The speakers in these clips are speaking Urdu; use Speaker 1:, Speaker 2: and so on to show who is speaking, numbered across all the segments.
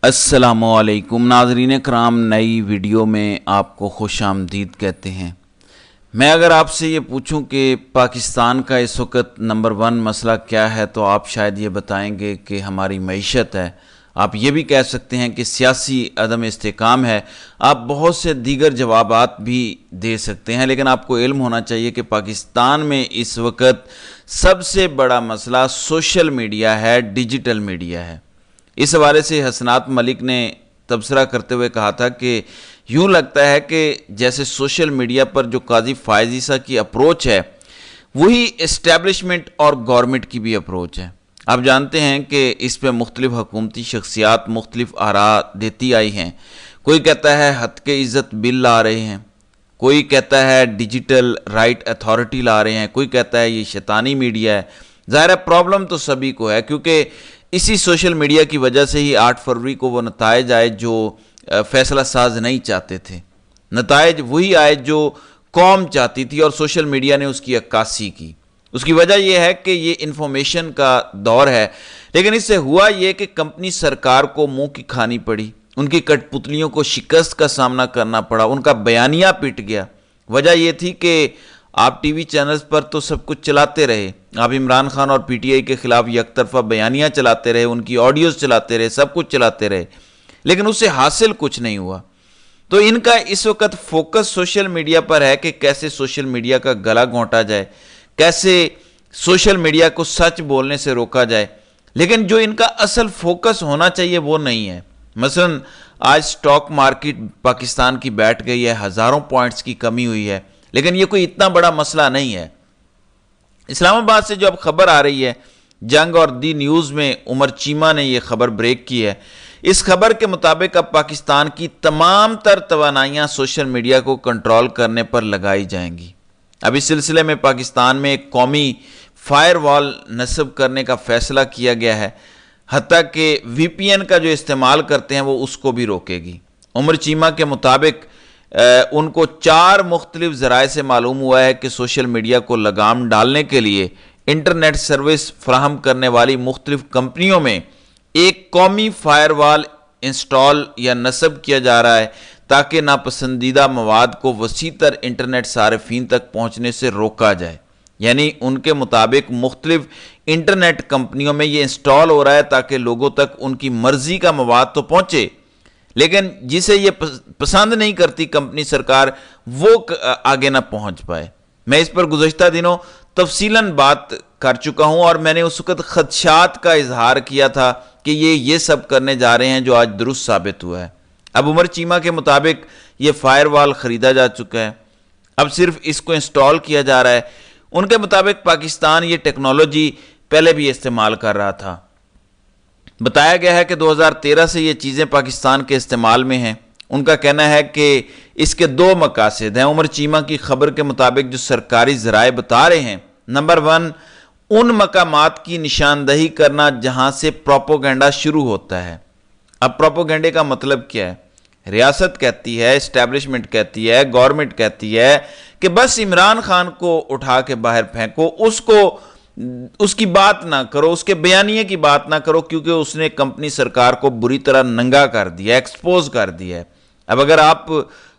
Speaker 1: السلام علیکم ناظرین کرام، نئی ویڈیو میں آپ کو خوش آمدید کہتے ہیں۔ میں اگر آپ سے یہ پوچھوں کہ پاکستان کا اس وقت نمبر 1 مسئلہ کیا ہے تو آپ شاید یہ بتائیں گے کہ ہماری معیشت ہے۔ آپ یہ بھی کہہ سکتے ہیں کہ سیاسی عدم استحکام ہے۔ آپ بہت سے دیگر جوابات بھی دے سکتے ہیں، لیکن آپ کو علم ہونا چاہیے کہ پاکستان میں اس وقت سب سے بڑا مسئلہ سوشل میڈیا ہے، ڈیجیٹل میڈیا ہے۔ اس حوالے سے حسنات ملک نے تبصرہ کرتے ہوئے کہا تھا کہ یوں لگتا ہے کہ جیسے سوشل میڈیا پر جو قاضی فائز عیسیٰ کی اپروچ ہے وہی اسٹیبلشمنٹ اور گورنمنٹ کی بھی اپروچ ہے۔ آپ جانتے ہیں کہ اس پہ مختلف حکومتی شخصیات مختلف آراء دیتی آئی ہیں۔ کوئی کہتا ہے حد کے عزت بل لا رہے ہیں، کوئی کہتا ہے ڈیجیٹل رائٹ اتھارٹی لا رہے ہیں، کوئی کہتا ہے یہ شیطانی میڈیا ہے۔ ظاہر ہے پرابلم تو سبھی کو ہے، کیونکہ اسی سوشل میڈیا کی وجہ سے ہی 8 فروری کو وہ نتائج آئے جو فیصلہ ساز نہیں چاہتے تھے۔ نتائج وہی آئے جو قوم چاہتی تھی اور سوشل میڈیا نے اس کی عکاسی کی۔ اس کی وجہ یہ ہے کہ یہ انفارمیشن کا دور ہے، لیکن اس سے ہوا یہ کہ کمپنی سرکار کو منہ کی کھانی پڑی، ان کی کٹ پتلیوں کو شکست کا سامنا کرنا پڑا، ان کا بیانیہ پٹ گیا۔ وجہ یہ تھی کہ آپ ٹی وی چینلز پر تو سب کچھ چلاتے رہے، آپ عمران خان اور پی ٹی آئی کے خلاف یک طرفہ بیانیہ چلاتے رہے، ان کی آڈیوز چلاتے رہے، سب کچھ چلاتے رہے، لیکن اس سے حاصل کچھ نہیں ہوا۔ تو ان کا اس وقت فوکس سوشل میڈیا پر ہے کہ کیسے سوشل میڈیا کا گلا گھونٹا جائے، کیسے سوشل میڈیا کو سچ بولنے سے روکا جائے، لیکن جو ان کا اصل فوکس ہونا چاہیے وہ نہیں ہے۔ مثلا آج سٹاک مارکیٹ پاکستان کی بیٹھ گئی ہے، ہزاروں پوائنٹس کی کمی ہوئی ہے، لیکن یہ کوئی اتنا بڑا مسئلہ نہیں ہے۔ اسلام آباد سے جو اب خبر آ رہی ہے، جنگ اور دی نیوز میں عمر چیمہ نے یہ خبر بریک کی ہے۔ اس خبر کے مطابق اب پاکستان کی تمام تر توانائیاں سوشل میڈیا کو کنٹرول کرنے پر لگائی جائیں گی۔ اب اس سلسلے میں پاکستان میں ایک قومی فائر وال نصب کرنے کا فیصلہ کیا گیا ہے، حتیٰ کہ وی پی این کا جو استعمال کرتے ہیں وہ اس کو بھی روکے گی۔ عمر چیمہ کے مطابق ان کو 4 مختلف ذرائع سے معلوم ہوا ہے کہ سوشل میڈیا کو لگام ڈالنے کے لیے انٹرنیٹ سروس فراہم کرنے والی مختلف کمپنیوں میں ایک قومی فائر وال انسٹال یا نصب کیا جا رہا ہے تاکہ ناپسندیدہ مواد کو وسیع تر انٹرنیٹ صارفین تک پہنچنے سے روکا جائے۔ یعنی ان کے مطابق مختلف انٹرنیٹ کمپنیوں میں یہ انسٹال ہو رہا ہے تاکہ لوگوں تک ان کی مرضی کا مواد تو پہنچے، لیکن جسے یہ پسند نہیں کرتی کمپنی سرکار وہ آگے نہ پہنچ پائے۔ میں اس پر گزشتہ دنوں تفصیلاً بات کر چکا ہوں اور میں نے اس وقت خدشات کا اظہار کیا تھا کہ یہ سب کرنے جا رہے ہیں جو آج درست ثابت ہوا ہے۔ اب عمر چیمہ کے مطابق یہ فائر وال خریدا جا چکا ہے، اب صرف اس کو انسٹال کیا جا رہا ہے۔ ان کے مطابق پاکستان یہ ٹیکنالوجی پہلے بھی استعمال کر رہا تھا۔ بتایا گیا ہے کہ 2013 سے یہ چیزیں پاکستان کے استعمال میں ہیں۔ ان کا کہنا ہے کہ اس کے 2 مقاصد ہیں۔ عمر چیمہ کی خبر کے مطابق جو سرکاری ذرائع بتا رہے ہیں، نمبر 1 ان مقامات کی نشاندہی کرنا جہاں سے پروپوگنڈا شروع ہوتا ہے۔ اب پروپوگنڈے کا مطلب کیا ہے؟ ریاست کہتی ہے، اسٹیبلشمنٹ کہتی ہے، گورنمنٹ کہتی ہے کہ بس عمران خان کو اٹھا کے باہر پھینکو، اس کی بات نہ کرو، اس کے بیانیے کی بات نہ کرو، کیونکہ اس نے کمپنی سرکار کو بری طرح ننگا کر دیا، ایکسپوز کر دیا ہے۔ اب اگر آپ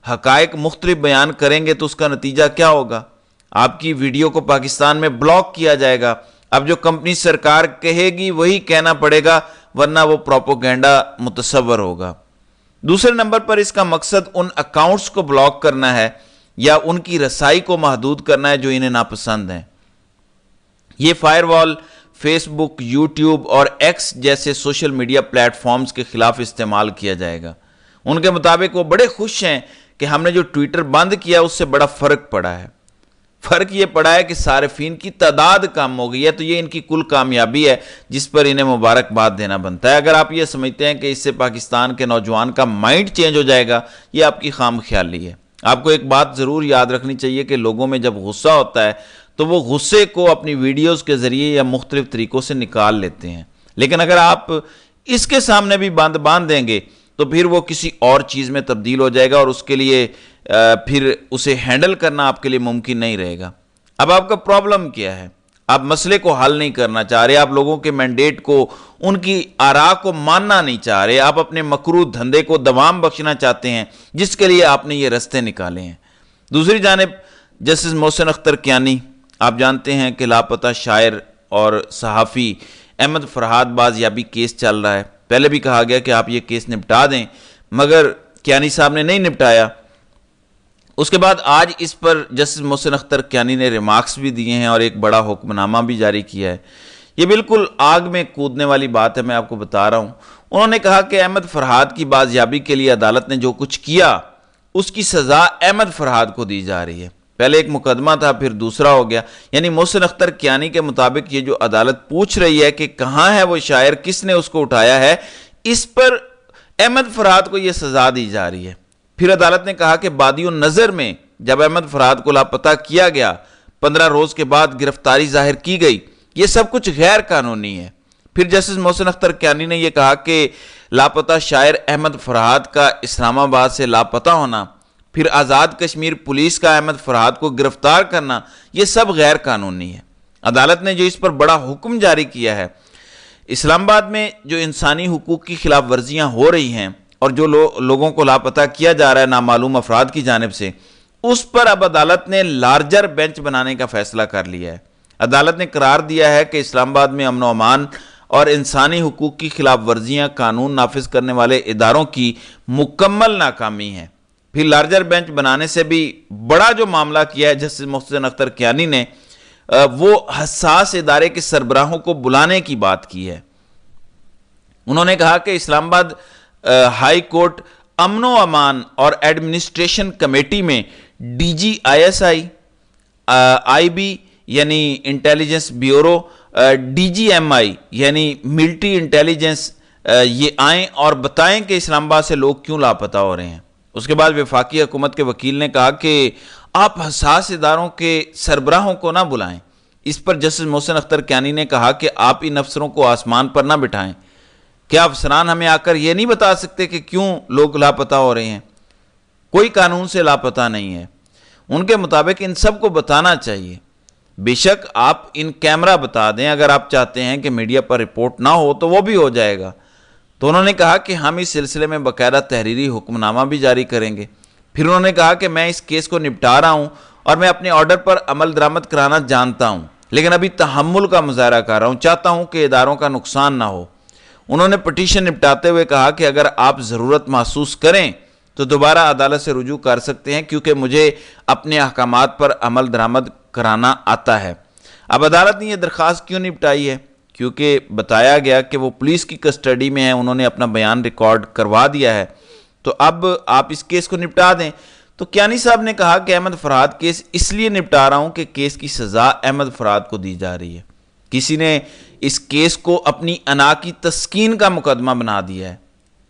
Speaker 1: حقائق مختلف بیان کریں گے تو اس کا نتیجہ کیا ہوگا؟ آپ کی ویڈیو کو پاکستان میں بلاک کیا جائے گا۔ اب جو کمپنی سرکار کہے گی وہی کہنا پڑے گا، ورنہ وہ پروپوگنڈا متصور ہوگا۔ دوسرے نمبر پر اس کا مقصد ان اکاؤنٹس کو بلاک کرنا ہے یا ان کی رسائی کو محدود کرنا ہے جو انہیں ناپسند ہیں۔ یہ فائر وال فیس بک، یوٹیوب اور ایکس جیسے سوشل میڈیا پلیٹ فارمز کے خلاف استعمال کیا جائے گا۔ ان کے مطابق وہ بڑے خوش ہیں کہ ہم نے جو ٹویٹر بند کیا اس سے بڑا فرق پڑا ہے۔ فرق یہ پڑا ہے کہ صارفین کی تعداد کم ہو گئی ہے، تو یہ ان کی کل کامیابی ہے جس پر انہیں مبارکباد دینا بنتا ہے۔ اگر آپ یہ سمجھتے ہیں کہ اس سے پاکستان کے نوجوان کا مائنڈ چینج ہو جائے گا، یہ آپ کی خام خیالی ہے۔ آپ کو ایک بات ضرور یاد رکھنی چاہیے کہ لوگوں میں جب غصہ ہوتا ہے تو وہ غصے کو اپنی ویڈیوز کے ذریعے یا مختلف طریقوں سے نکال لیتے ہیں، لیکن اگر آپ اس کے سامنے بھی باندھ دیں گے تو پھر وہ کسی اور چیز میں تبدیل ہو جائے گا اور اس کے لیے پھر اسے ہینڈل کرنا آپ کے لیے ممکن نہیں رہے گا۔ اب آپ کا پرابلم کیا ہے؟ آپ مسئلے کو حل نہیں کرنا چاہ رہے، آپ لوگوں کے مینڈیٹ کو، ان کی آراء کو ماننا نہیں چاہ رہے، آپ اپنے مکروہ دھندے کو دوام بخشنا چاہتے ہیں جس کے لیے آپ نے یہ رستے نکالے ہیں۔ دوسری جانب جسٹس محسن اختر کیانی، آپ جانتے ہیں کہ لاپتہ شاعر اور صحافی احمد فرحاد بازیابی کیس چل رہا ہے۔ پہلے بھی کہا گیا کہ آپ یہ کیس نپٹا دیں، مگر کیانی صاحب نے نہیں نپٹایا۔ اس کے بعد آج اس پر جسٹس محسن اختر کیانی نے ریمارکس بھی دیے ہیں اور ایک بڑا حکم نامہ بھی جاری کیا ہے۔ یہ بالکل آگ میں کودنے والی بات ہے، میں آپ کو بتا رہا ہوں۔ انہوں نے کہا کہ احمد فرحاد کی بازیابی کے لیے عدالت نے جو کچھ کیا اس کی سزا احمد فرحاد کو دی جا رہی ہے۔ پہلے ایک مقدمہ تھا، پھر دوسرا ہو گیا۔ یعنی محسن اختر کیانی کے مطابق یہ جو عدالت پوچھ رہی ہے کہ کہاں ہے وہ شاعر، کس نے اس کو اٹھایا ہے، اس پر احمد فرحاد کو یہ سزا دی جا رہی ہے۔ پھر عدالت نے کہا کہ بادی النظر میں جب احمد فرحاد کو لاپتہ کیا گیا، 15 روز کے بعد گرفتاری ظاہر کی گئی، یہ سب کچھ غیر قانونی ہے۔ پھر جسٹس محسن اختر کیانی نے یہ کہا کہ لاپتہ شاعر احمد فرحاد کا اسلام آباد سے لاپتہ ہونا، پھر آزاد کشمیر پولیس کا احمد فرحاد کو گرفتار کرنا، یہ سب غیر قانونی ہے۔ عدالت نے جو اس پر بڑا حکم جاری کیا ہے، اسلام آباد میں جو انسانی حقوق کی خلاف ورزیاں ہو رہی ہیں اور جو لوگوں کو لاپتہ کیا جا رہا ہے نامعلوم افراد کی جانب سے، اس پر اب عدالت نے لارجر بینچ بنانے کا فیصلہ کر لیا ہے۔ عدالت نے قرار دیا ہے کہ اسلام آباد میں امن و امان اور انسانی حقوق کی خلاف ورزیاں قانون نافذ کرنے والے اداروں کی مکمل ناکامی ہے۔ پھر لارجر بینچ بنانے سے بھی بڑا جو معاملہ کیا ہے جسٹس محسن اختر کیانی نے، وہ حساس ادارے کے سربراہوں کو بلانے کی بات کی ہے۔ انہوں نے کہا کہ اسلام آباد ہائی کورٹ امن و امان اور ایڈمنسٹریشن کمیٹی میں D G I S I B یعنی intelligence bureau, D G M I یعنی ملٹری انٹیلیجنس، یہ آئیں اور بتائیں کہ اسلام آباد سے لوگ کیوں لاپتہ ہو رہے ہیں۔ اس کے بعد وفاقی حکومت کے وکیل نے کہا کہ آپ حساس اداروں کے سربراہوں کو نہ بلائیں۔ اس پر جسٹس محسن اختر کیانی نے کہا کہ آپ ان افسروں کو آسمان پر نہ بٹھائیں۔ کیا افسران ہمیں آ کر یہ نہیں بتا سکتے کہ کیوں لوگ لاپتہ ہو رہے ہیں؟ کوئی قانون سے لاپتہ نہیں ہے۔ ان کے مطابق ان سب کو بتانا چاہیے۔ بے شک آپ ان کیمرہ بتا دیں، اگر آپ چاہتے ہیں کہ میڈیا پر رپورٹ نہ ہو تو وہ بھی ہو جائے گا۔ تو انہوں نے کہا کہ ہم اس سلسلے میں باقاعدہ تحریری حکم نامہ بھی جاری کریں گے۔ پھر انہوں نے کہا کہ میں اس کیس کو نپٹا رہا ہوں اور میں اپنے آرڈر پر عمل درآمد کرانا جانتا ہوں، لیکن ابھی تحمل کا مظاہرہ کر رہا ہوں، چاہتا ہوں کہ اداروں کا نقصان نہ ہو۔ انہوں نے پٹیشن نپٹاتے ہوئے کہا کہ اگر آپ ضرورت محسوس کریں تو دوبارہ عدالت سے رجوع کر سکتے ہیں، کیونکہ مجھے اپنے احکامات پر عمل درآمد کرانا آتا ہے۔ اب عدالت نے یہ درخواست کیوں نپٹائی ہے؟ کیونکہ بتایا گیا کہ وہ پولیس کی کسٹڈی میں ہیں، انہوں نے اپنا بیان ریکارڈ کروا دیا ہے، تو اب آپ اس کیس کو نپٹا دیں۔ تو کیانی صاحب نے کہا کہ احمد فرحاد کیس اس لیے نپٹا رہا ہوں کہ کیس کی سزا احمد فرحاد کو دی جا رہی ہے۔ کسی نے اس کیس کو اپنی انا کی تسکین کا مقدمہ بنا دیا ہے۔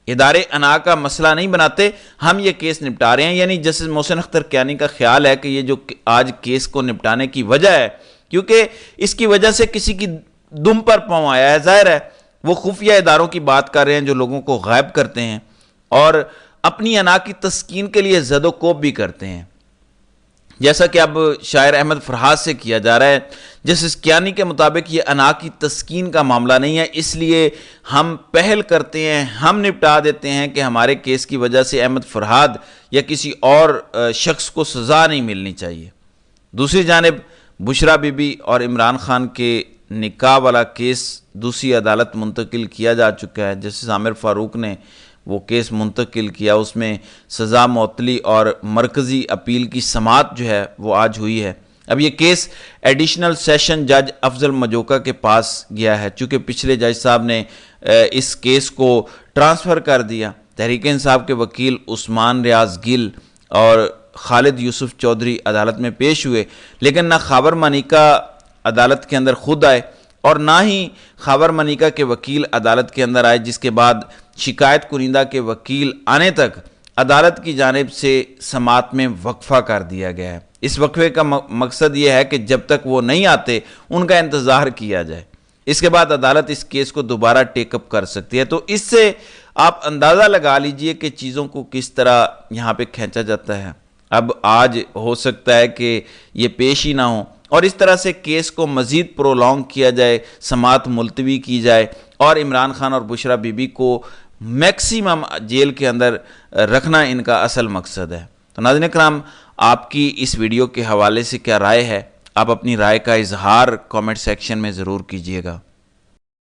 Speaker 1: ادارے انا کا مسئلہ نہیں بناتے، ہم یہ کیس نپٹا رہے ہیں۔ یعنی جسٹس محسن اختر کیانی کا خیال ہے کہ یہ جو آج کیس کو نپٹانے کی وجہ ہے، کیونکہ اس کی وجہ سے کسی کی دم پر پاؤں آیا ہے، ظاہر ہے وہ خفیہ اداروں کی بات کر رہے ہیں جو لوگوں کو غائب کرتے ہیں اور اپنی انا کی تسکین کے لیے زد و کوب بھی کرتے ہیں، جیسا کہ اب شاعر احمد فرحاد سے کیا جا رہا ہے۔ جسٹس کیانی کے مطابق یہ انا کی تسکین کا معاملہ نہیں ہے، اس لیے ہم پہل کرتے ہیں، ہم نپٹا دیتے ہیں کہ ہمارے کیس کی وجہ سے احمد فرحاد یا کسی اور شخص کو سزا نہیں ملنی چاہیے۔ دوسری جانب بشرا بی بی اور عمران خان کے نکاح والا کیس دوسری عدالت منتقل کیا جا چکا ہے۔ جسٹس عامر فاروق نے وہ کیس منتقل کیا، اس میں سزا معطلی اور مرکزی اپیل کی سماعت جو ہے وہ آج ہوئی ہے۔ اب یہ کیس ایڈیشنل سیشن جج افضل مجوکا کے پاس گیا ہے، چونکہ پچھلے جج صاحب نے اس کیس کو ٹرانسفر کر دیا۔ تحریک انصاف کے وکیل عثمان ریاض گل اور خالد یوسف چودھری عدالت میں پیش ہوئے، لیکن نہ خاور منیکا عدالت کے اندر خود آئے اور نہ ہی خاور منیکا کے وکیل عدالت کے اندر آئے، جس کے بعد شکایت کنندہ کے وکیل آنے تک عدالت کی جانب سے سماعت میں وقفہ کر دیا گیا ہے۔ اس وقفے کا مقصد یہ ہے کہ جب تک وہ نہیں آتے ان کا انتظار کیا جائے، اس کے بعد عدالت اس کیس کو دوبارہ ٹیک اپ کر سکتی ہے۔ تو اس سے آپ اندازہ لگا لیجئے کہ چیزوں کو کس طرح یہاں پہ کھینچا جاتا ہے۔ اب آج ہو سکتا ہے کہ یہ پیش ہی نہ ہو اور اس طرح سے کیس کو مزید پرولونگ کیا جائے، سماعت ملتوی کی جائے اور عمران خان اور بشرا بی بی کو میکسیمم جیل کے اندر رکھنا ان کا اصل مقصد ہے۔ تو ناظرین اکرام، آپ کی اس ویڈیو کے حوالے سے کیا رائے ہے؟ آپ اپنی رائے کا اظہار کامنٹ سیکشن میں ضرور کیجیے گا۔